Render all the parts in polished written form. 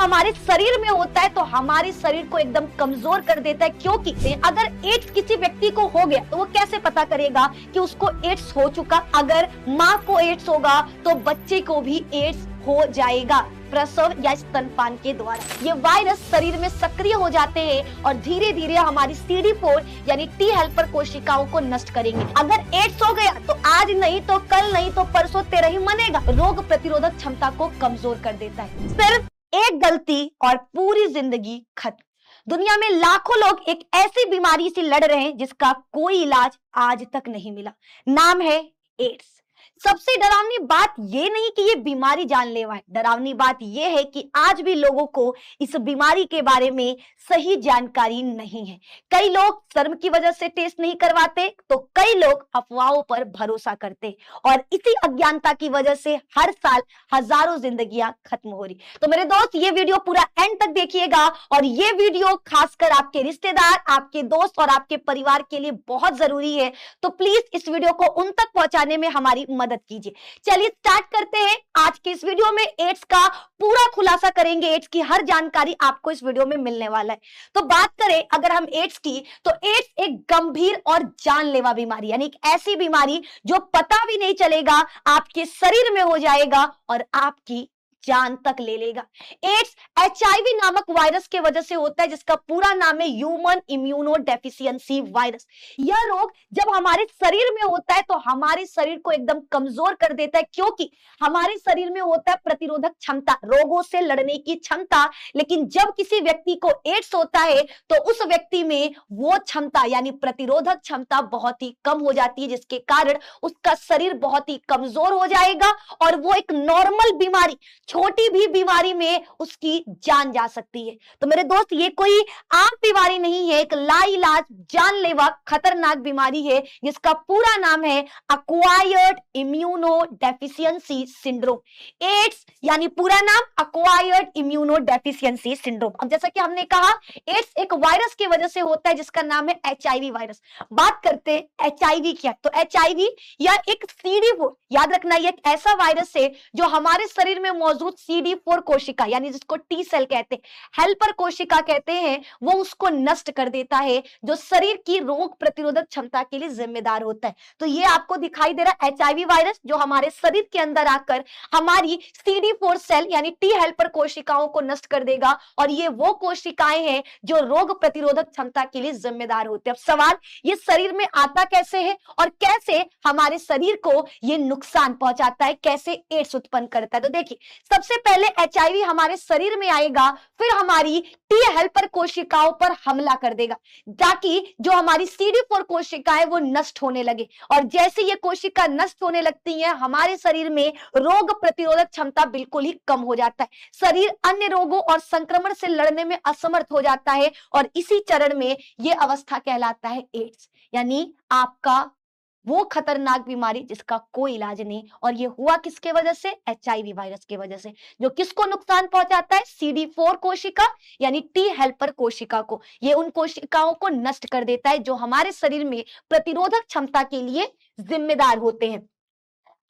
हमारे शरीर में होता है तो हमारे शरीर को एकदम कमजोर कर देता है, क्योंकि अगर एड्स किसी व्यक्ति को हो गया तो वो कैसे पता करेगा कि उसको एड्स हो चुका। अगर माँ को एड्स होगा तो बच्चे को भी एड्स हो जाएगा प्रसव या स्तनपान के द्वारा। ये वायरस शरीर में सक्रिय हो जाते हैं और धीरे धीरे हमारी CD4 यानी टी हेल्पर कोशिकाओं को नष्ट करेंगे। अगर एड्स हो गया तो आज नहीं तो कल नहीं तो परसों तेरा ही मनेगा। रोग प्रतिरोधक क्षमता को कमजोर कर देता है। सिर्फ एक गलती और पूरी जिंदगी खत्म। दुनिया में लाखों लोग एक ऐसी बीमारी से लड़ रहे हैं जिसका कोई इलाज आज तक नहीं मिला। नाम है एड्स। सबसे डरावनी बात ये नहीं कि ये बीमारी जानलेवा है, डरावनी बात ये है कि आज भी लोगों को इस बीमारी के बारे में सही जानकारी नहीं है। कई लोग शर्म की वजह से टेस्ट नहीं करवाते तो कई लोग अफवाहों पर भरोसा करते और इसी अज्ञानता की वजह से हर साल हजारों जिंदगियां खत्म हो रही। तो मेरे दोस्त ये वीडियो पूरा एंड तक देखिएगा और ये वीडियो खासकर आपके रिश्तेदार, आपके दोस्त और आपके परिवार के लिए बहुत जरूरी है। तो प्लीज इस वीडियो को उन तक पहुंचाने में हमारी मदद कीजिए। चलिए स्टार्ट करते हैं। आज के इस वीडियो में एड्स का पूरा खुलासा करेंगे। एड्स की हर जानकारी आपको इस वीडियो में मिलने वाला है। तो बात करें अगर हम एड्स की, तो एड्स एक गंभीर और जानलेवा बीमारी, यानी एक ऐसी बीमारी जो पता भी नहीं चलेगा, आपके शरीर में हो जाएगा और आपकी जान तक ले लेगा। एड्स HIV नामक वायरस के वजह से होता है, जिसका पूरा नाम है ह्यूमन इम्यूनो डेफिशिएंसी वायरस। यह रोग जब हमारे शरीर में होता है तो हमारे शरीर को एकदम कमजोर कर देता है, क्योंकि हमारे शरीर में होता है प्रतिरोधक क्षमता, रोगों से लड़ने की क्षमता। लेकिन जब किसी व्यक्ति को एड्स होता है तो उस व्यक्ति में वो क्षमता यानी प्रतिरोधक क्षमता बहुत ही कम हो जाती है, जिसके कारण उसका शरीर बहुत ही कमजोर हो जाएगा और वो एक नॉर्मल बीमारी, छोटी भी बीमारी में उसकी जान जा सकती है। तो मेरे दोस्त ये कोई आम बीमारी नहीं है, एक लाइलाज जानलेवा खतरनाक बीमारी है जिसका पूरा नाम है acquired immunodeficiency syndrome. AIDS यानी पूरा नाम एक्वायर्ड इम्यूनो डेफिशिएंसी सिंड्रोम। अब जैसा कि हमने कहा एड्स एक वायरस की वजह से होता है जिसका नाम है HIV वायरस। बात करते हैं HIV क्या। तो HIV या एक CD4, याद रखना ये एक ऐसा वायरस है जो हमारे शरीर में मौजूद CD4 कोशिका यानी जिसको T सेल कहते हैं, हेल्पर कोशिका कहते हैं, वो उसको नष्ट कर देता है, जो शरीर की रोग प्रतिरोधक क्षमता के लिए जिम्मेदार होता है। तो ये आपको दिखाई दे रहा है HIV वायरस जो हमारे शरीर के अंदर आकर हमारी CD4 सेल यानी T हेल्पर कोशिकाओं को नष्ट कर देगा और ये वो कोशिकाएं हैं जो रोग प्रतिरोधक क्षमता के लिए जिम्मेदार होते हैं। अब सवाल ये शरीर में आता कैसे है और कैसे हमारे शरीर को ये नुकसान पहुंचाता है, कैसे एड्स उत्पन्न करता है। तो देखिए सबसे पहले HIV हमारे शरीर में आएगा, फिर हमारी टी हेल्पर कोशिकाओं पर हमला कर देगा ताकि जो हमारी CD4 कोशिकाएं वो नष्ट होने लगे। और जैसे ये कोशिका नष्ट होने लगती है हमारे शरीर में रोग प्रतिरोधक क्षमता बिल्कुल ही कम हो जाता है, शरीर अन्य रोगों और संक्रमण से लड़ने में असमर्थ हो जाता है और इसी चरण में ये अवस्था कहलाता है एड्स, यानी आपका वो खतरनाक बीमारी जिसका कोई इलाज नहीं। और ये हुआ किसके वजह से? HIV वायरस के वजह से, जो किसको नुकसान पहुंचाता है? CD4 कोशिका यानी टी हेल्पर कोशिका को। ये उन कोशिकाओं को नष्ट कर देता है जो हमारे शरीर में प्रतिरोधक क्षमता के लिए जिम्मेदार होते हैं।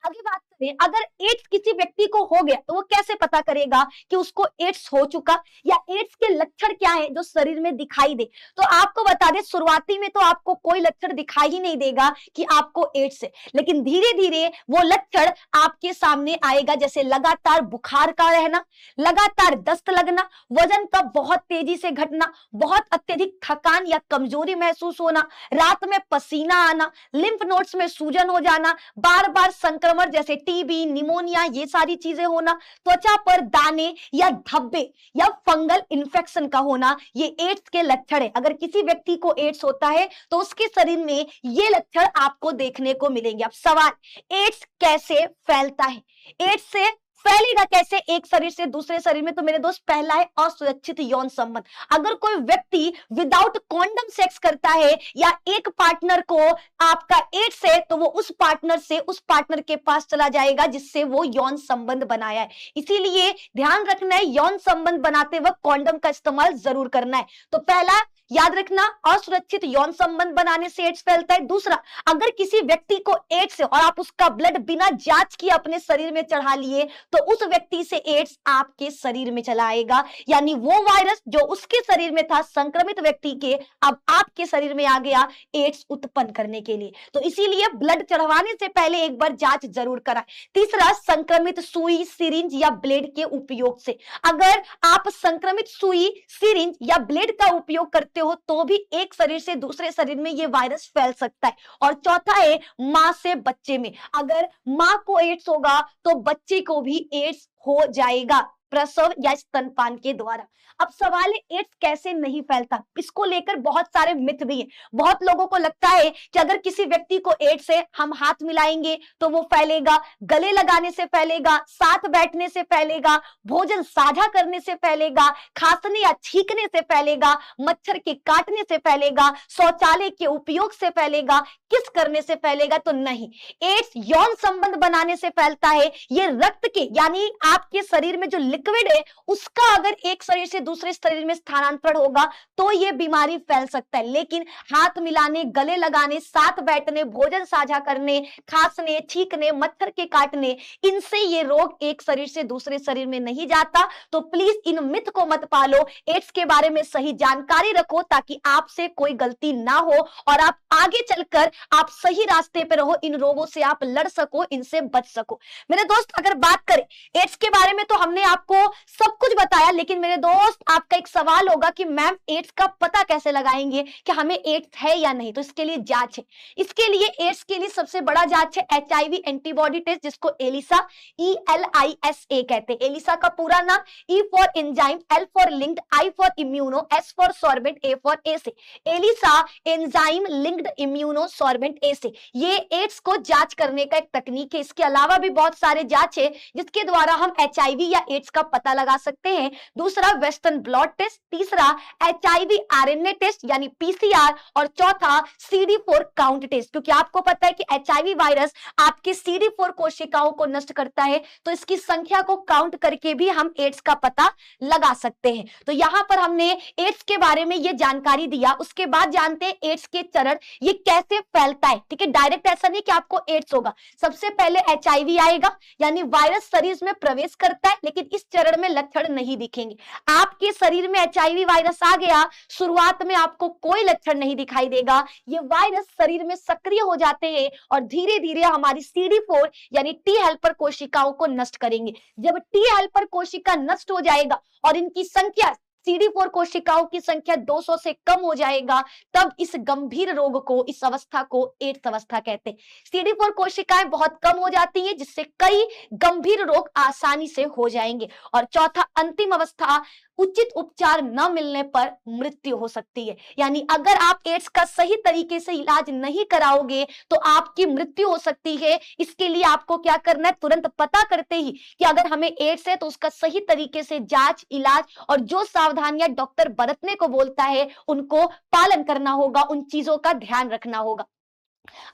आगे बात करें अगर एड्स किसी व्यक्ति को हो गया तो वो कैसे पता करेगा कि उसको एड्स हो चुका या एड्स के लक्षण क्या है जो शरीर में दिखाई दे। तो आपको बता दें शुरुआती में तो आपको कोई लक्षण दिखाई ही नहीं देगा कि आपको एड्स है, लेकिन धीरे धीरे वो लक्षण आपके सामने आएगा, जैसे लगातार बुखार का रहना, लगातार दस्त लगना, वजन का बहुत तेजी से घटना, बहुत अत्यधिक थकान या कमजोरी महसूस होना, रात में पसीना आना, लिम्फ नोड्स में सूजन हो जाना, बार बार संक्रमण जैसे टीबी, निमोनिया, ये सारी चीजें होना, त्वचा पर दाने या धब्बे या फंगल इन्फेक्शन का होना, ये एड्स के लक्षण है। अगर किसी व्यक्ति को एड्स होता है तो उसके शरीर में ये लक्षण आपको देखने को मिलेंगे। अब सवाल, एड्स कैसे फैलता है? एड्स से फैलेगा कैसे एक शरीर से दूसरे शरीर में? तो मेरे दोस्त पहला है असुरक्षित यौन संबंध। अगर कोई व्यक्ति विदाउट कॉन्डम सेक्स करता है या एक पार्टनर को आपका एड्स है तो वो उस पार्टनर से उस पार्टनर के पास चला जाएगा जिससे वो यौन संबंध बनाया है। इसीलिए ध्यान रखना है यौन संबंध बनाते वक्त कॉन्डम का इस्तेमाल जरूर करना है। तो पहला याद रखना, असुरक्षित यौन संबंध बनाने से एड्स फैलता है। दूसरा, अगर किसी व्यक्ति को एड्स है और आप उसका ब्लड बिना जांच किए अपने शरीर में चढ़ा लिए तो उस व्यक्ति से एड्स आपके शरीर में चला आएगा, यानी वो वायरस जो उसके शरीर में था संक्रमित व्यक्ति के, अब आपके शरीर में आ गया एड्स उत्पन्न करने के लिए। तो इसीलिए ब्लड चढ़वाने से पहले एक बार जांच जरूर कराएं। तीसरा, संक्रमित सुई, सिरिंज या ब्लेड के उपयोग से। अगर आप संक्रमित सुई, सिरिंज या ब्लेड का उपयोग करते हो तो भी एक शरीर से दूसरे शरीर में यह वायरस फैल सकता है। और चौथा है मां से बच्चे में। अगर मां को एड्स होगा तो बच्चे को भी एड्स हो जाएगा प्रसव या स्तनपान के द्वारा। अब सवाल है एड्स कैसे नहीं फैलता, इसको लेकर बहुत सारे मिथ भी हैं। बहुत लोगों को लगता है कि अगर किसी व्यक्ति को एड्स है, हम हाथ मिलाएंगे तो वो फैलेगा, गले लगाने से फैलेगा, साथ बैठने से फैलेगा, भोजन साझा करने से फैलेगा, खांसने या छींकने से फैलेगा, मच्छर के काटने से फैलेगा, शौचालय के उपयोग से फैलेगा, किस करने से फैलेगा? तो नहीं, एड्स यौन संबंध बनाने से फैलता है। ये रक्त के यानी आपके शरीर में जो लिक्विड है उसका अगर एक शरीर से दूसरे शरीर में स्थानांतरण होगा तो ये बीमारी फैल सकता है। लेकिन हाथ मिलाने, गले लगाने, साथ बैठने, भोजन साझा करने, खांसने, छींकने, मच्छर के काटने, इनसे ये रोग एक शरीर से दूसरे शरीर में नहीं जाता। तो प्लीज इन मिथ को मत पालो, एड्स के बारे में सही जानकारी रखो ताकि आपसे कोई गलती ना हो और आप आगे चलकर आप सही रास्ते पे रहो, इन रोगों से आप लड़ सको, इनसे बच सको। मेरे दोस्त, अगर बात करें एड्स के बारे में तो हमने आपको सब कुछ बताया, लेकिन मेरे दोस्त आपका एक सवाल होगा कि मैम एड्स का पता कैसे लगाएंगे कि हमें एड्स है या नहीं? तो इसके लिए जांच है। इसके लिए एड्स के लिए सबसे बड़ा जांच है HIV एंटीबॉडी टेस्ट, जिसको एलिसा, ELISA कहते हैं। एलिसा का पूरा नाम E for enzyme, L for linked, I for immuno, S for sorbent, A for assay. ELISA enzyme linked immuno sorbent assay, ये एड्स को जांच करने का एक तकनीक है। इसके अलावा भी बहुत सारे जांच है जिसके द्वारा हम HIV या एड्स का पता लगा सकते हैं। दूसरा, वेस्टर्न ब्लड टेस्ट। तीसरा, HIV RNA टेस्ट यानी PCR। और चौथा, CD4 काउंट टेस्ट, क्योंकि आपको पता है कि HIV वायरस आपके CD4 कोशिकाओं को नष्ट करता है, तो इसकी संख्या को काउंट करके भी हम एड्स का पता लगा सकते हैं। तो यहां पर हमने एड्स के बारे में ये जानकारी दिया। उसके बाद जानते हैं एड्स के चरण, ये कैसे फैलता है। ठीक है, डायरेक्ट ऐसा नहीं कि आपको एड्स होगा। सबसे पहले HIV आएगा, यानी वायरस शरीर में प्रवेश करता है, लेकिन इस चरण में लक्षण नहीं दिखेंगे। आपके शरीर में HIV वायरस आ गया, शुरुआत में आपको कोई लक्षण नहीं दिखाई देगा। ये वायरस शरीर में सक्रिय हो जाते हैं और धीरे धीरे हमारी CD4 यानी टी हेल्पर कोशिकाओं को नष्ट करेंगे। जब टी हेल्पर कोशिका नष्ट हो जाएगा और इनकी संख्या, CD4 कोशिकाओं की संख्या 200 से कम हो जाएगा, तब इस गंभीर रोग को, इस अवस्था को एड्स अवस्था कहते हैं। CD4 कोशिकाएं बहुत कम हो जाती हैं, जिससे कई गंभीर रोग आसानी से हो जाएंगे। और चौथा, अंतिम अवस्था, उचित उपचार न मिलने पर मृत्यु हो सकती है। यानी अगर आप एड्स का सही तरीके से इलाज नहीं कराओगे तो आपकी मृत्यु हो सकती है। इसके लिए आपको क्या करना है, तुरंत पता करते ही कि अगर हमें एड्स है तो उसका सही तरीके से जांच, इलाज और जो सावधानियां डॉक्टर बरतने को बोलता है उनको पालन करना होगा, उन चीजों का ध्यान रखना होगा।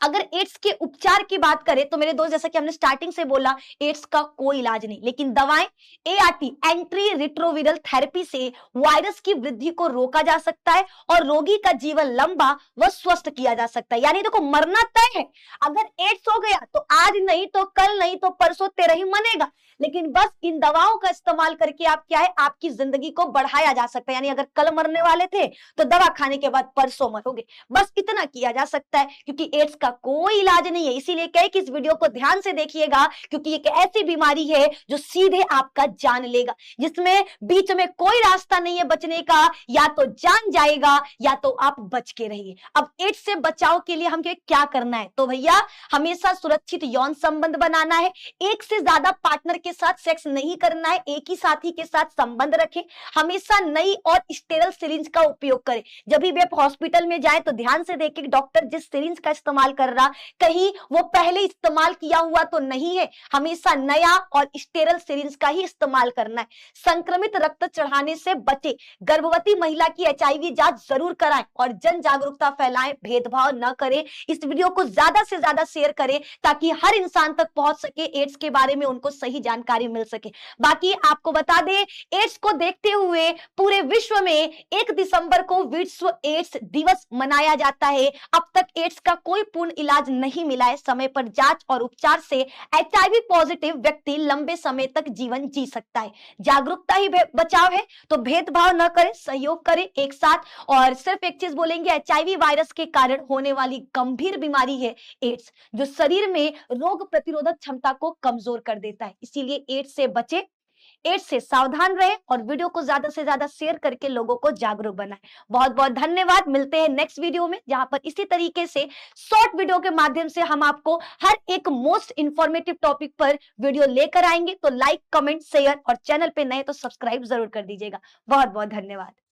अगर एड्स के उपचार की बात करें तो मेरे दोस्त, जैसा कि हमने स्टार्टिंग से बोला, एड्स का कोई इलाज नहीं, लेकिन दवाएं ART एंट्री रिट्रोविरल थेरेपी से वायरस की वृद्धि को रोका जा सकता है और रोगी का जीवन लंबा व स्वस्थ किया जा सकता है। यानी देखो, मरना तय है। अगर एड्स हो गया तो आज नहीं तो कल नहीं तो परसों तेरा ही मनेगा, लेकिन बस इन दवाओं का इस्तेमाल करके आप क्या है, आपकी जिंदगी को बढ़ाया जा सकता है। यानी अगर कल मरने वाले थे तो दवा खाने के बाद परसों मरोगे, बस इतना किया जा सकता है, क्योंकि एड्स का कोई इलाज नहीं है। इसीलिए कहे कि इस वीडियो को ध्यान से देखिएगा, क्योंकि एक ऐसी बीमारी है जो सीधे आपका जान लेगा, जिसमें बीच में कोई रास्ता नहीं है बचने का। या तो जान जाएगा या तो आप बच के रहिए। अब एड्स से बचाव के लिए हमें क्या करना है? तो भैया, हमेशा सुरक्षित यौन संबंध बनाना है, एक से ज्यादा पार्टनर के साथ सेक्स नहीं करना है, एक ही साथी के साथ संबंध रखें, हमेशा नई और स्टेरल सिरिंज का उपयोग करें। जब भी आप हॉस्पिटल में जाएं तो ध्यान से देखें डॉक्टर जिस सिरिंज का इस्तेमाल कर रहा, कहीं वो पहले इस्तेमाल किया हुआ तो नहीं है। हमेशा नया और स्टेरल सिरिंज का ही इस्तेमाल करना है। संक्रमित रक्त चढ़ाने से बचे। गर्भवती महिला की एचआईवी जांच जरूर कराएं और जन जागरूकता फैलाएं, भेदभाव न करें। इस वीडियो को ज्यादा से ज्यादा शेयर करें ताकि हर इंसान तक पहुंच सके, एड्स के बारे में उनको सही जानकारी मिल सके। बाकी आपको बता दें, एड्स को देखते हुए पूरे विश्व में 1 दिसंबर को विश्व एड्स दिवस मनाया जाता है। अब तक एड्स का कोई पूर्ण इलाज नहीं मिला है। समय पर जांच और उपचार से एचआईवी पॉजिटिव व्यक्ति लंबे समय तक जीवन जी सकता है। जागरूकता ही बचाव है, तो भेदभाव न करें, सहयोग करें एक साथ। और सिर्फ एक चीज बोलेंगे, एचआईवी वायरस के कारण होने वाली गंभीर बीमारी है एड्स, जो शरीर में रोग प्रतिरोधक क्षमता को कमजोर कर देता है। इसीलिए एड्स से बचे, एड्स से सावधान रहे और वीडियो को ज्यादा से ज्यादा शेयर करके लोगों को जागरूक बनाएं। बहुत बहुत धन्यवाद। मिलते हैं नेक्स्ट वीडियो में, जहां पर इसी तरीके से शॉर्ट वीडियो के माध्यम से हम आपको हर एक मोस्ट इंफॉर्मेटिव टॉपिक पर वीडियो लेकर आएंगे। तो लाइक, कमेंट, शेयर और चैनल पे नए तो सब्सक्राइब जरूर कर दीजिएगा। बहुत बहुत धन्यवाद।